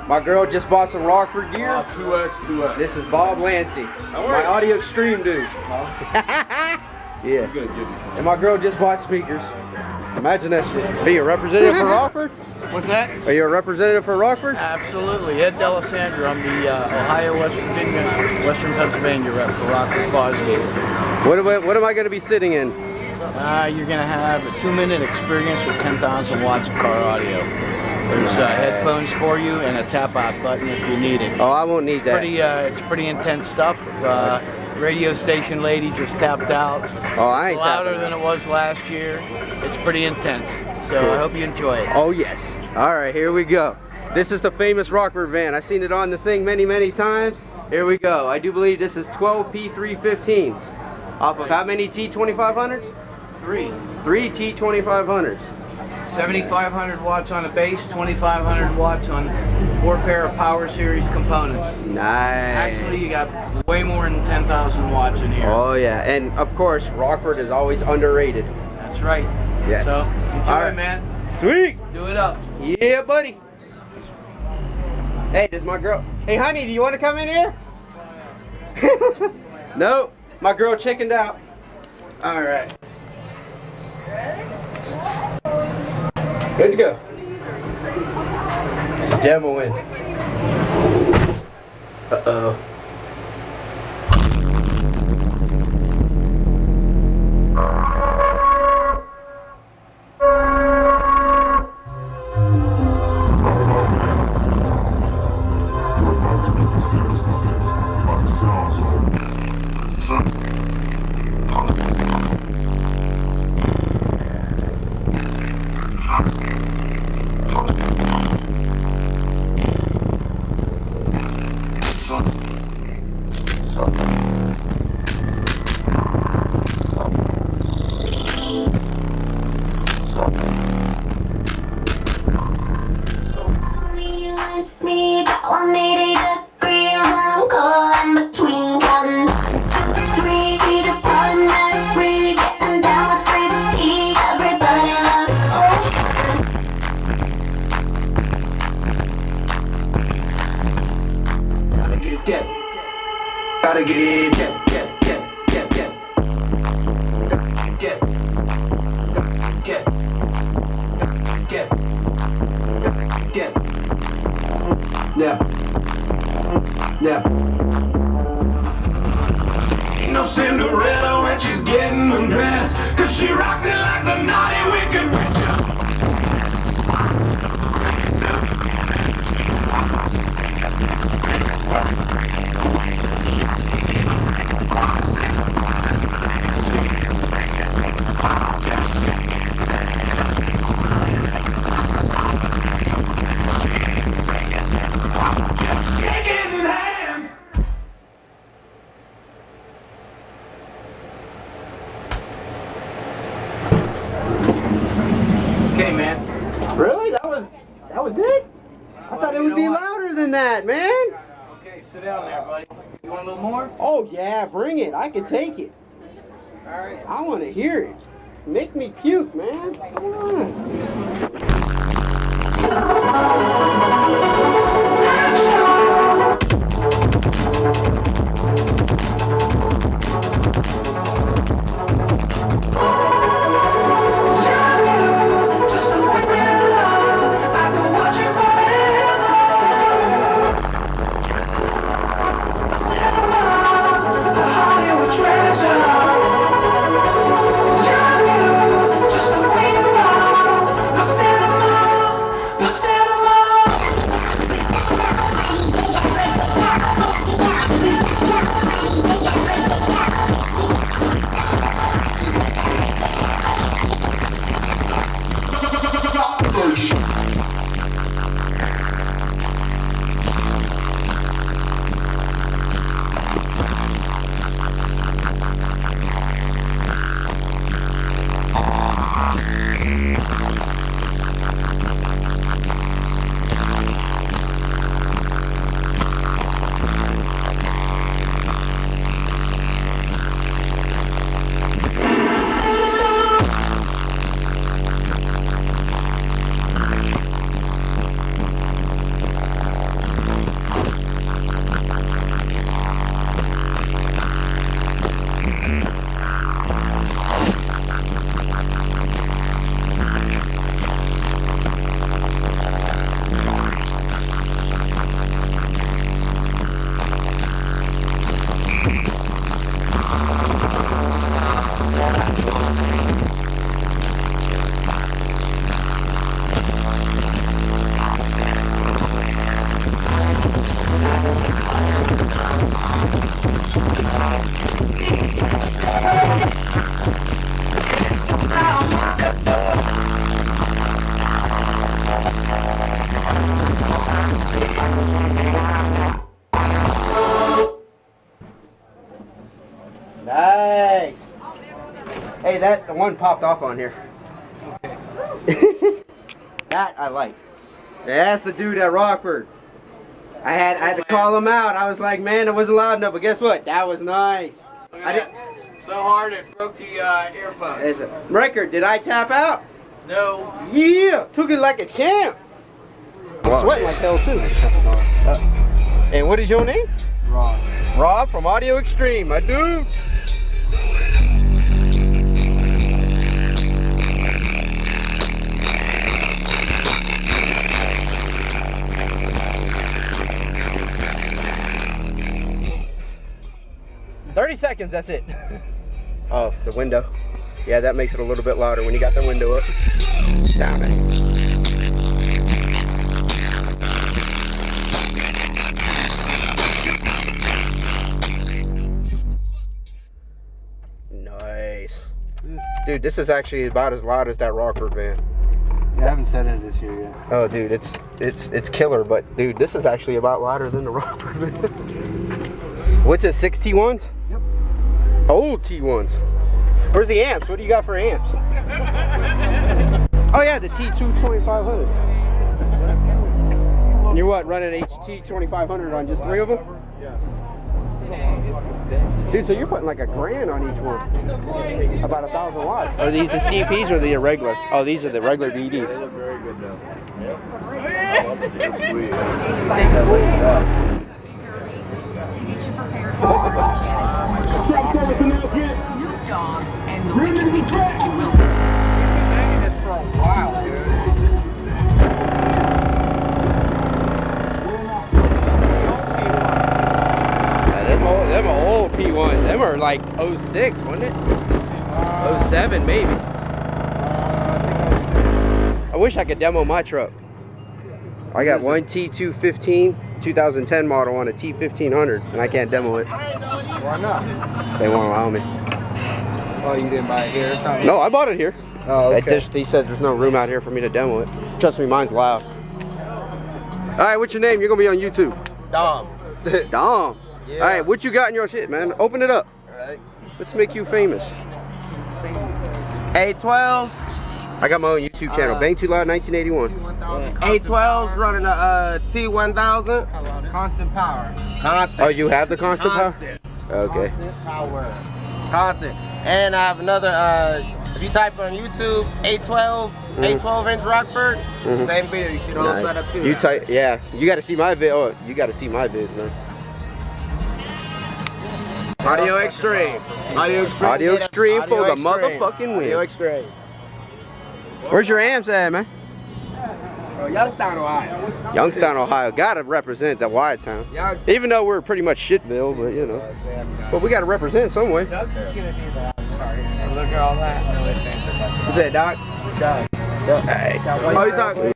My girl just bought some Rockford gear. 2X, 2X. This is Bob Lancy, my audio extreme dude. Yeah. He's gonna give you some. And my girl just bought speakers. Imagine that shit. Are you a representative for Rockford? What's that? Are you a representative for Rockford? Absolutely. Ed Delisandro. I'm the Ohio, West Virginia, Western Pennsylvania rep for Rockford Fosgate. What am I going to be sitting in? You're going to have a 2-minute experience with 10,000 watts of car audio. There's headphones for you and a tap-out button if you need it. Oh, I won't need that. It's pretty intense stuff. Radio station lady just tapped out. Oh, I ain't it's louder than it was last year. It's pretty intense. So cool. I hope you enjoy it. Oh yes. All right, here we go. This is the famous Rockford van. I've seen it on the thing many, many times. Here we go. I do believe this is 12 P315s. Off of how many T2500s? 3 T2500s. 7,500 watts on a base, 2,500 watts on 4 pair of Power Series components. Nice. Actually, you got way more than 10,000 watts in here. Oh yeah, and of course, Rockford is always underrated. That's right. Yes. So, enjoy, All right. man. Sweet. Do it up. Yeah, buddy. Hey, this is my girl. Hey, honey, do you want to come in here? No, my girl chickened out. All right. Good to go. Demoing. Uh-oh. Gotta get it, get. Yeah. Ain't no Cinderella when she's getting undressed, 'cause she rocks it like the naughty wicked witch. Okay, man. Really? That was it? I thought it would be louder than that, man. Okay, sit down there, buddy. You want a little more? Oh yeah, bring it. I can take it. All right. I want to hear it. Make me puke, man. Come on. Nice. Hey, the one popped off on here. That I like. That's the dude at Rockford. I had to call him out. I was like, man, it wasn't loud enough, but guess what? That was nice. I did So hard it broke the earphones. Record, did I tap out? No. Yeah, took it like a champ. I'm sweating like hell too. And what is your name? Rob. Rob from Audio Extreme, my dude. $30 seconds, that's it. Oh, the window. Yeah, that makes it a little bit louder when you got the window up. Down it. Nice. Dude, this is actually about as loud as that Rockford van. Yeah, I haven't set it this year yet. Oh, dude, it's killer, but dude, this is actually about louder than the Rockford van. What's it, 6 T1s? Yep. Old T1s. Where's the amps? What do you got for amps? Oh yeah, the T2500s. And you're what, running HT2500 on just 3 of them? Yeah. Dude, so you're putting like $1,000 on each one. About 1,000 watts. Are these the CPs or the irregular? Oh, these are the regular BDs. They look very good though. Yep. That's sweet. To get you prepared for Janet Snoop Dogg and the Wicked Weekend at Wilson. Banging this for a while, dude. Them are old P1s. Them are like 06, wasn't it? 07 maybe. I wish I could demo my truck. I got one T215 2010 model on a T1500 and I can't demo it. Why not? They won't allow me. Oh, you didn't buy it here or something? No, I bought it here. Oh, okay. He said there's no room out here for me to demo it. Trust me, mine's loud. Alright, what's your name? You're gonna be on YouTube. Dom. Dom. Yeah. Alright, what you got in your shit, man? Open it up. Alright. Let's make you famous. 812s. I got my own YouTube channel, Bang Too Loud 1981. 812s running a T1000. Constant power. Constant. Oh, you have the constant power? Constant. Okay. Constant power. Constant. And I have another, if you type on YouTube, 812, 812-inch Rockford, same video, you should all set up too. You type, yeah. You got to see my vid. Oh, you got to see my vids, man. Audio Extreme. Audio Extreme. Audio Extreme for the Extreme. motherfucking Audio win. Extreme. Where's your amps at, man? Youngstown, Ohio. Youngstown, Ohio. Gotta represent the wide town. Youngstown. Even though we're pretty much shitville, but you know. But we gotta represent some way. Doug's just gonna be the car here. Look at all that. Is that Doc? Doug. Hey. Oh, you talking?